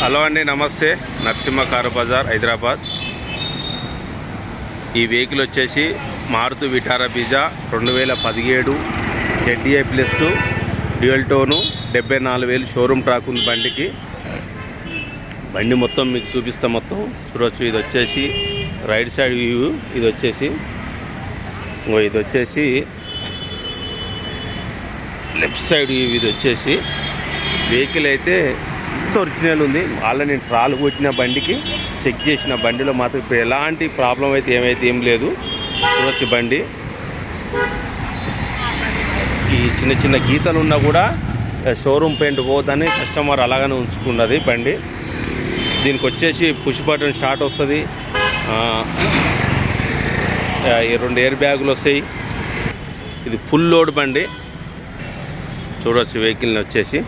Hello అండి, నమస్తే. Narasimha car Bazaar, Hyderabad. ఈ వెహికల్ వచ్చేసి Maruti Vitara Brezza 2017 ZDI plus dual tone 74,000 showroom track ఉంది బండికి. బండి మొత్తం మీకు చూపిస్తాం, మొత్తం చూడవచ్చు. ఇది వచ్చేసి రైట్ సైడ్ వ్యూ. ఇది వచ్చేసి లెఫ్ట్ సైడ్ వ్యూ. ఇది వచ్చేసి వెహికల్ అయితే ఒరిజినల్ ఉంది. వాళ్ళ నేను ట్రాల్ కొట్టిన బండికి చెక్ చేసిన బండిలో మాత్రం ఇప్పుడు ఎలాంటి ప్రాబ్లం అయితే ఏం లేదు. చూడొచ్చు బండి ఈ చిన్న చిన్న గీతలు ఉన్నా కూడా షోరూమ్ పెయింట్ పోదని కస్టమర్ అలాగనే ఉంచుకున్నది బండి. దీనికి వచ్చేసి పుష్ బటన్ స్టార్ట్ వస్తుంది. 2 ఎయిర్ బ్యాగులు వస్తాయి. ఇది ఫుల్ లోడ్ బండి. చూడవచ్చు వెహికల్ని వచ్చేసి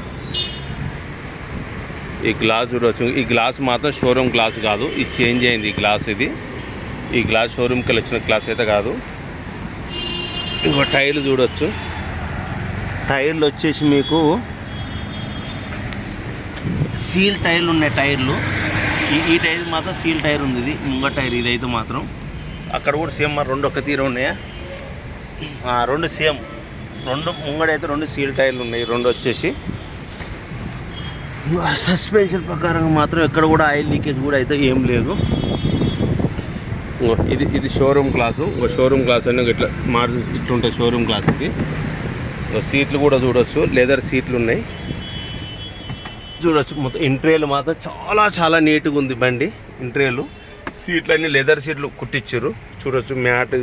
ఈ గ్లాస్ చూడవచ్చు. ఈ గ్లాస్ మాత్రం షోరూమ్ గ్లాస్ కాదు, ఇది చేంజ్ అయింది. ఈ గ్లాస్ ఈ గ్లాస్ షోరూమ్కి వచ్చిన గ్లాస్ అయితే కాదు. ఇంకో టైర్లు చూడవచ్చు. టైర్లు వచ్చేసి మీకు సీల్ టైర్లు ఉన్నాయి. టైర్లు ఈ టైర్ మాత్రం సీల్ టైర్ ఉంది. ఇది ముంగ టైర్. ఇదైతే మాత్రం అక్కడ కూడా సేమ్ మరి 2 ఒక తీరు ఉన్నాయా? 2 సేమ్. 2 ముంగడైతే 2 సీల్ టైర్లు ఉన్నాయి. 2 వచ్చేసి సస్పెన్షన్ ప్రకారంగా మాత్రం ఎక్కడ కూడా ఆయిల్ లీకేజ్ కూడా అయితే ఏం లేదు. ఇది షోరూమ్ గ్లాసు. షోరూమ్ గ్లాస్ అన్నీ ఇట్లా ఇట్లుంటాయి షోరూమ్ గ్లాస్కి. సీట్లు కూడా చూడవచ్చు, లెదర్ సీట్లు ఉన్నాయి. చూడవచ్చు మొత్తం ఇంటీరియర్ మాత్రం చాలా నీట్గా ఉంది బండి. ఇంటీరియర్ సీట్లు అన్నీ లెదర్ సీట్లు కుట్టించారు. చూడవచ్చు మ్యాట్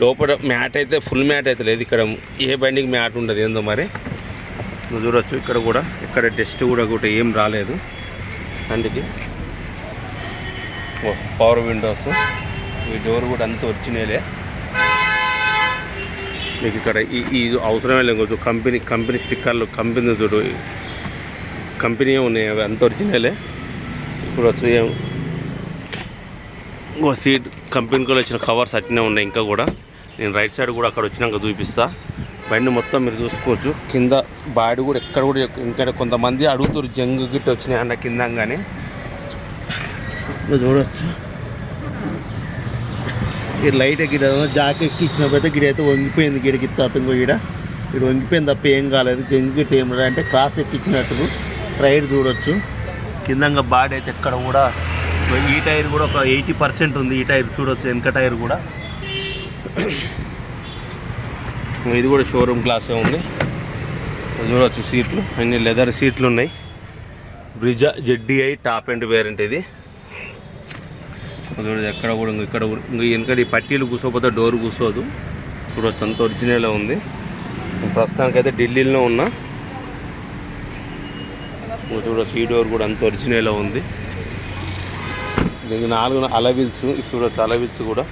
లోపల. మ్యాట్ అయితే ఫుల్ మ్యాట్ అయితే లేదు. ఇక్కడ ఏ బండికి మ్యాట్ ఉండదు ఏందో మరి. చూడవచ్చు ఇక్కడ కూడా ఎక్కడ డస్ట్ కూడా ఏం రాలేదు బండికి. Power Windows. ఈ డోర్ కూడా అంత ఒరిజినలే. మీకు ఇక్కడ ఈ అవసరమే లేదు. కంపెనీ స్టిక్కర్లు కంపెనీ చూడు, కంపెనీ ఉన్నాయి. అవి అంత ఒరిజినలే. చూడవచ్చు. సీట్ కంపెనీకి వచ్చిన కవర్స్ అట్నే ఉన్నాయి. ఇంకా కూడా నేను రైట్ సైడ్ కూడా అక్కడ వచ్చినాక చూపిస్తా. బండి మొత్తం మీరు చూసుకోవచ్చు. కింద బాడీ కూడా ఎక్కడ కూడా ఇంకా కొంతమంది అడుగుతారు జంగు గిట్ట వచ్చినాయి అన్న కిందంగానే. చూడవచ్చు ఈ లైట్ గిడ జాక్ ఎక్కించినప్పుడైతే గిడైతే వంగిపోయింది. గిడకి అతను ఇక్కడ వంగిపోయింది తప్ప ఏం కాలేదు. జంగు గిట్ట ఏం అంటే క్రాస్ ఎక్కించినట్టు టైర్ చూడవచ్చు. కిందంగా బాడీ అయితే ఎక్కడ కూడా. ఈ టైర్ కూడా ఒక 80% ఉంది. ఈ టైర్ చూడవచ్చు. వెనక టైర్ కూడా. ఇది కూడా షోరూమ్ గ్లాసే ఉంది. చూడవచ్చు సీట్లు అన్ని లెదర్ సీట్లు ఉన్నాయి. Brezza ZDI top and variant ఇది. చూడవచ్చు ఎక్కడ కూడా ఇక్కడ వెనకటి పట్టీలు కూర్చోపోతే డోర్ కూర్చోదు. చూడవచ్చు అంత ఒరిజినల్ ఉంది. ప్రస్తుతానికైతే ఢిల్లీలో ఉన్నా. చూడవచ్చు ఈ డోర్ కూడా అంత ఒరిజినల్ ఉంది. దీనికి 4 అలవిల్స్. చూడవచ్చు అలవిల్స్ కూడా.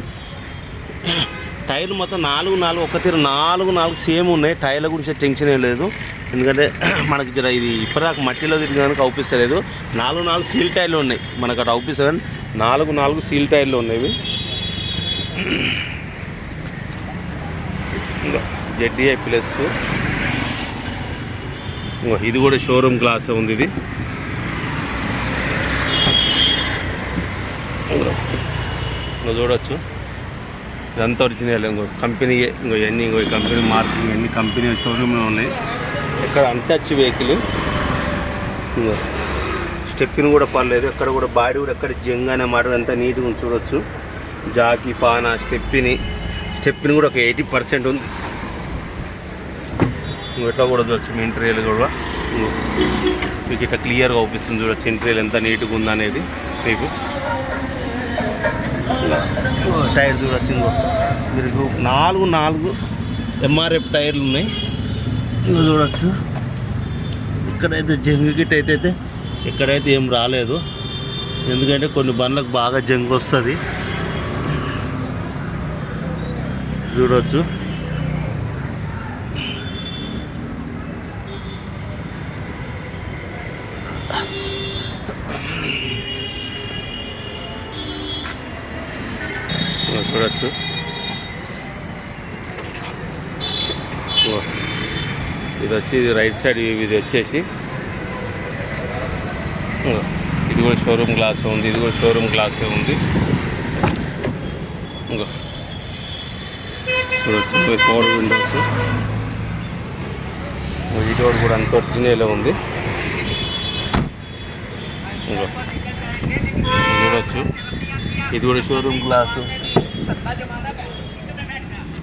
టైర్లు మొత్తం 4 ఒక తీరు 4 సేమ్ ఉన్నాయి. టైర్ల గురించి టెన్షన్ ఏం లేదు. ఎందుకంటే మనకి జర ఇది ఇప్పటిదాకా మట్టిలో తిరిగడానికి అవుపిస్తలేదు. 4 సీల్ టైర్లు ఉన్నాయి. మనకు అక్కడ అవుపిస్తుంది. 4 సీల్ టైర్లు ఉన్నాయి. ZDI plus. ఇది కూడా షోరూమ్ గ్లాస్ ఉంది. ఇది చూడవచ్చు. ఇదంతా ఒరిజినల్. కంపెనీ ఇవన్నీ కంపెనీ మార్కింగ్ అన్ని కంపెనీ షోరూమ్లో ఉన్నాయి. ఇక్కడ అన్టచ్ వెహికల్. స్టెప్ని కూడా పర్లేదు. ఎక్కడ కూడా బాడీ కూడా ఎక్కడ జంగానే మాట ఎంత నీట్గా ఉంది. చూడవచ్చు జాకీ పానా స్టెప్ని కూడా ఒక 80% ఉంది. ఇట్లా కూడా చూడవచ్చు. మీ ఇంటీరియర్ కూడా మీకు ఇట్లా క్లియర్గా అవుపిస్తుంది. చూడవచ్చు ఇంటీరియర్ ఎంత నీట్గా ఉందనేది మీకు. టైర్ చూడవచ్చు. మీరు 4 MRF టైర్లు ఉన్నాయి. చూడవచ్చు ఇక్కడైతే జంగు గిట్ అయితే ఇక్కడైతే ఏం రాలేదు. ఎందుకంటే కొన్ని బండ్లకు బాగా జంగు వస్తుంది. చూడవచ్చు చూడవచ్చు. ఇది వచ్చి రైట్ సైడ్. ఇది వచ్చేసి ఇది కూడా షోరూమ్ గ్లాసే ఉంది, ఇది కూడా షోరూమ్ గ్లాసే ఉంది. ఇంకా చూడొచ్చు పవర్ విండోస్. ఈ డోర్ కూడా అంత ఒరిజినల్ ఉంది. ఇంకా చూడొచ్చు ఇది కూడా షోరూమ్ గ్లాసు.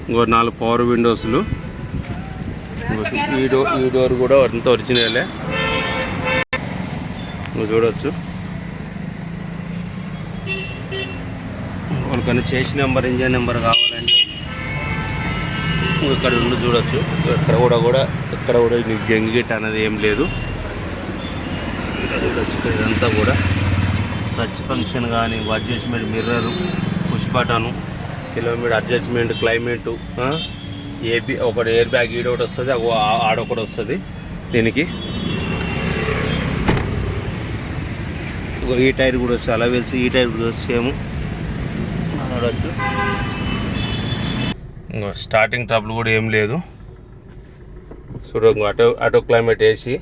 ఇంకో 4 పవర్ విండోస్లు. ఈ డోర్ కూడా అంత ఒరిజినలే. నువ్వు చూడొచ్చు. వాళ్ళకన్నా చేసి నెంబర్, ఇంజన్ నెంబర్ కావాలంటే ఇక్కడ ఉండి చూడొచ్చు. ఇక్కడ కూడా నీకు జంగిట్ అనేది ఏం లేదు. చూడొచ్చు ఇదంతా కూడా టచ్ ఫంక్షన్ కానీ, adjustment mirror, push button, kilometre adjustment, climate, ఒకటి ఎయిర్ బ్యాగ్ ఈడొకటి వస్తుంది, ఆడొకటి వస్తుంది దీనికి. ఈ టైర్ కూడా వస్తుంది, అలా వెళ్తే ఈ టైర్ కూడా సేమ్ చూడవచ్చు. ఇంకా స్టార్టింగ్ ట్రబుల్ కూడా ఏం లేదు. చూడ ఆటో క్లైమేట్ ఏసీ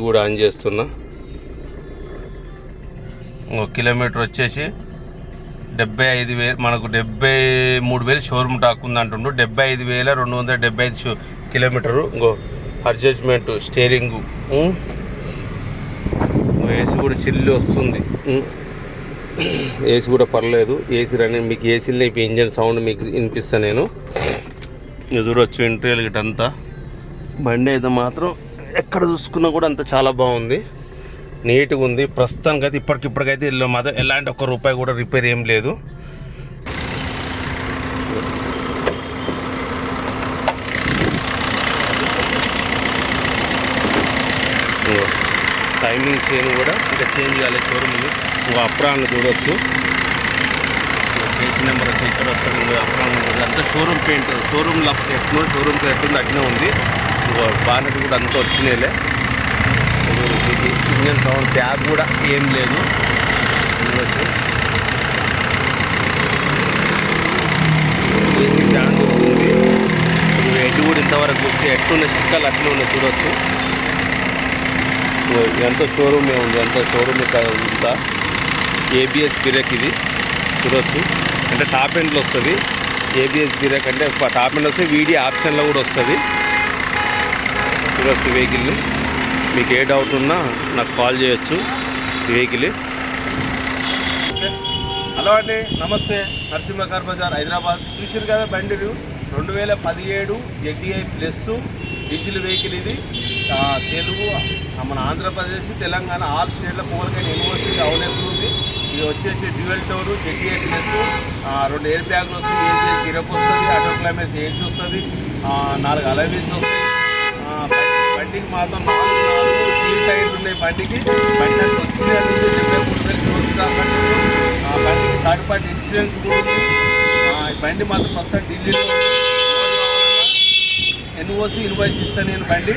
కూడా ఆన్ చేస్తున్నా. కిలోమీటర్ వచ్చేసి 75,000, మనకు 73,000 షోరూమ్ టాక్ ఉంది అంటుండు. 75,275 కిలోమీటరు. ఇంకో అడ్జస్ట్మెంట్, స్టీరింగు, ఏసీ కూడా చిల్లు వస్తుంది. ఏసీ కూడా పర్లేదు. ఏసీ రన్నింగ్, మీకు ఏసీలో ఇప్పుడు ఇంజన్ సౌండ్ మీకు వినిపిస్తాను నేను. చూడవచ్చు ఇంటీరియర్ గిట్ అంతా. బండి అయితే మాత్రం ఎక్కడ చూసుకున్నా కూడా అంత చాలా బాగుంది, నీట్గా ఉంది. ప్రస్తుతానికి అయితే ఇప్పటికైతే ఇల్లు మాత్రం ఎలాంటి ₹1 కూడా రిపేర్ ఏం లేదు. టైమింగ్ చైన్ కూడా ఇంకా చేంజ్ కాలేదు షోరూమ్. ఇంకా అప్రాన్లు చూడవచ్చు. చేసి నెంబర్ వచ్చి ఇక్కడ వస్తుంది. అప్రాన్ అంతా షోరూమ్ పెయింట్, షోరూమ్లో ఎట్నో షోరూమ్కి ఎట్టుంది అట్నే ఉంది. ఇంకా బానెట్ కూడా అంతా వచ్చినాయిలే. ఇంజన్ సౌండ్, బ్యాగ్ కూడా ఏం లేదు. చూడవచ్చు ఏసీ ఫ్యాన్ ఉంది. హెడ్ కూడా ఇంతవరకు వస్తే ఎట్లున్న స్టిక్కర్లు అట్లే ఉన్నాయి చూడవచ్చు. ఇదంతా షోరూమే ఉంది, అంతా షోరూమ్ ఉందా. ఏబిఎస్ బ్రేక్ ఇది చూడవచ్చు. అంటే టాప్ ఎండ్లో వస్తుంది ఏబిఎస్ బ్రేక్. అంటే టాప్ ఎండ్ వస్తే వీడియో ఆప్షన్లో కూడా వస్తుంది చూడవచ్చు. వెహికల్ని మీకు ఏ డౌట్ ఉన్నా నాకు కాల్ చేయొచ్చు. ఈ వెహికల్. హలో అండి, నమస్తే. నరసింహ కార్ బజార్, హైదరాబాద్. చూసారు కదా బండి 2017 ZDI ప్లస్ డీజిల్ వెహికల్. ఇది తెలుగు, మన ఆంధ్రప్రదేశ్, తెలంగాణ ఆల్ స్టేట్ల పోలకైన యూనివర్సిటీ అవైలబుల్ ఉంది. ఇది వచ్చేసి డ్యూయల్ టోర్ ZDI ప్లస్. 2 ఎయిర్ బ్యాగ్లు వస్తుంది, ఏబిఎస్ గిరప్ వస్తుంది, ఆటో క్లైమేట్స్ ఏసీ వస్తుంది, 4 అలవీల్స్ వస్తాయి. బండికి మాత్రం 4 సీల్ టైర్లు ఉన్నాయి బండికి. బండి అంతా వచ్చిన 73,000 షోరూమ్ బండికి థర్డ్ పార్టీ ఇన్సూరెన్స్ కూడా ఉంది. బండి మాత్రం ప్రస్తుతం ఢిల్లీలో ఎన్ఓసి ఇన్వాయిస్ ఇస్తాను నేను. బండి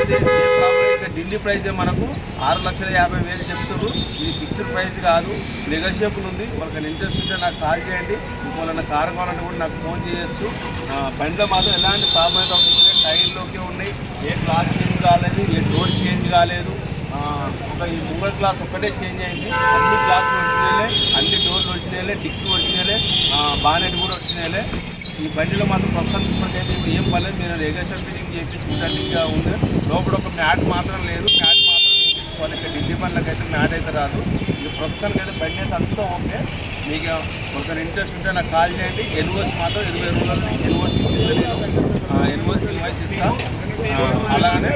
అయితే ఏ ప్రాబ్లం, ఇక్కడ ఢిల్లీ ప్రైజ్ మనకు 6,50,000 చెప్తున్నారు. ఇది ఫిక్స్డ్ ప్రైస్ కాదు, నెగోషియబుల్ ఉంది. వాళ్ళకి ఇంట్రెస్ట్ ఉంటే నాకు కాల్ చేయండి. ఇంకోళ్ళ కారు కావాలంటే కూడా నాకు ఫోన్ చేయొచ్చు. బండిలో మాత్రం ఎలాంటి ప్రాబ్లం అయితే అవుతుంది. టైర్లోకే ఉన్నాయి, ఏ గ్లాస్ చేంజ్ కాలేదు, ఏ డోర్ చేంజ్ కాలేదు. ఈ ముంగల్ గ్లాస్ ఒక్కటే చేంజ్ అయింది. అన్ని గ్లాసులు వచ్చినాయిలే, అన్ని డోర్లు వచ్చినాయిలే, డిక్కి వచ్చినాయిలే, బానెట్ కూడా వచ్చినాయిలే. ఈ బండిలో మాత్రం ప్రస్తుతానికి ఇప్పటికైతే ఇప్పుడు ఏం పర్లేదు. మీరు రెగ్యులేషన్ ఫిట్టింగ్ చేయించుకుంటాను ఇంకా ఉంది. లోపల ఒక మ్యాట్ మాత్రం లేదు, మ్యాట్ మాత్రం వేయించుకోవాలి. ఇక్కడ ఢిల్లీ బండ్లకైతే మ్యాట్ అయితే రాదు. ఇది ప్రస్తుతానికి అయితే బండి అయితే అంతా ఓకే. మీకు ఒకరి ఇంట్రెస్ట్ ఉంటే నాకు కాల్ చేయండి. ఎన్ఓసి మాత్రం 20 రోజులు ఎన్ఓసి ఇన్వాయిస్ ఇస్తాను. అలానే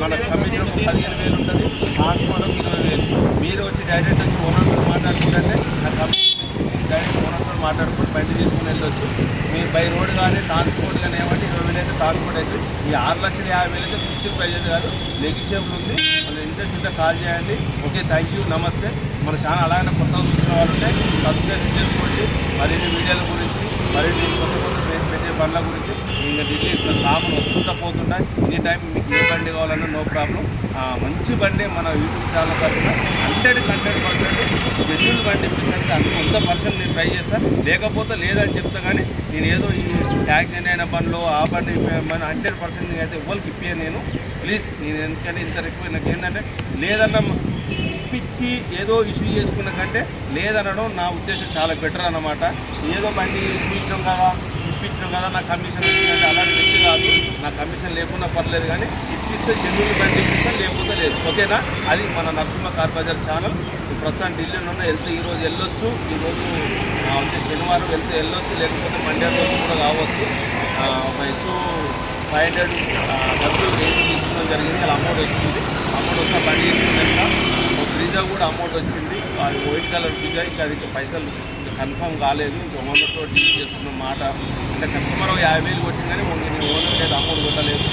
మన కమిషన్ ఒక 15,000 ఉంటుంది, ట్రాన్స్పోర్ట్ 20,000. మీరు వచ్చి డైరెక్ట్ వచ్చి ఓనర్తో మాట్లాడుకుంటే నా కమిషన్ డైరెక్ట్ ఓనర్తో మాట్లాడుకుని బండి తీసుకుని వెళ్ళొచ్చు. మీరు బై రోడ్ కానీ ట్రాన్స్పోర్ట్ కానీ ఏమంటే 20,000 అయితే ట్రాన్స్పోర్ట్ అయితే. ఈ 6,50,000 అయితే ఫిక్స్డ్ ప్రైజ్ అయితే కాదు, నెగిషియబుల్ ఉంది. మన ఇంట్రెస్ట్ ఉంటే కాల్ చేయండి. ఓకే, థ్యాంక్ యూ, నమస్తే. మన ఛానల్ అలాగే కొత్తగా చూస్తున్న వాళ్ళు ఉంటే సబ్స్క్రైబ్ చేసుకోండి. మరిన్ని వీడియోల గురించి, మరిన్ని కొత్త వచ్చే బండ్ల గురించి ఇంకా ఢిల్లీ ఇట్లా కామన్ వస్తుంటా పోతుంటా ఎనీ టైం మీకు ఏ బండి కావాలన్నా నో ప్రాబ్లం. మంచి బండి మన యూట్యూబ్ ఛానల్ తరఫున 100% జెన్యున్ బండి ఇప్పిస్తానికి 100% నేను ట్రై చేస్తాను. లేకపోతే లేదని చెప్తా, కానీ నేను ఏదో ఈ యాక్సిడెంట్ అయిన బండ్లో ఆ బండి 100% అయితే ఎవరికి ఇప్పాను నేను. ప్లీజ్ నేను ఎందుకంటే ఇంత రిక్వెస్ట్ నాకు ఏంటంటే లేదన్న ఇప్పించి ఏదో ఇష్యూ చేసుకున్న కంటే లేదనడం నా ఉద్దేశం చాలా బెటర్ అన్నమాట. ఏదో బండి ఇప్పించడం కదా నా కమిషన్ వచ్చిందంటే అలాంటి వ్యక్తి కాదు. నా కమిషన్ లేకున్నా పర్లేదు, కానీ ఇప్పిస్తే జెన్యున్ బండి ఇప్పిస్తాను, లేకపోతే లేదు. ఓకేనా? అది మన నరసింహ కార్ బజార్ ఛానల్. ప్రస్తుతం ఢిల్లీలో వెళ్తే ఈరోజు వెళ్ళొచ్చు, ఈరోజు వచ్చే శనివారం వెళ్తే వెళ్ళొచ్చు, లేకపోతే మండే రోజు కూడా కావచ్చు. ఒక X500 డబ్బులు తీసుకోవడం జరిగింది. అలా అమౌంట్ వచ్చింది. అమౌంట్ వస్తే బండి తీసుకున్నాక బ్రిజా కూడా అమౌంట్ వచ్చింది. అది వైట్ కలర్ బ్రిజా. ఇంకా అది పైసలు కన్ఫర్మ్ కాలేదు. ఇంకా ఓనర్తో డీల్ చేస్తున్న మాట అంటే కస్టమర్ 50,000 కొట్టింది, కానీ నేను ఓనర్ లేదు, అమౌంట్ కొట్టలేదు.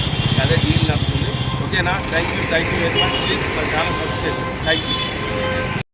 అదే డీల్ నడుస్తుంది. ఓకేనా? Thank you very much. Please మన ఛానల్ సబ్స్క్రైబ్. Thank you.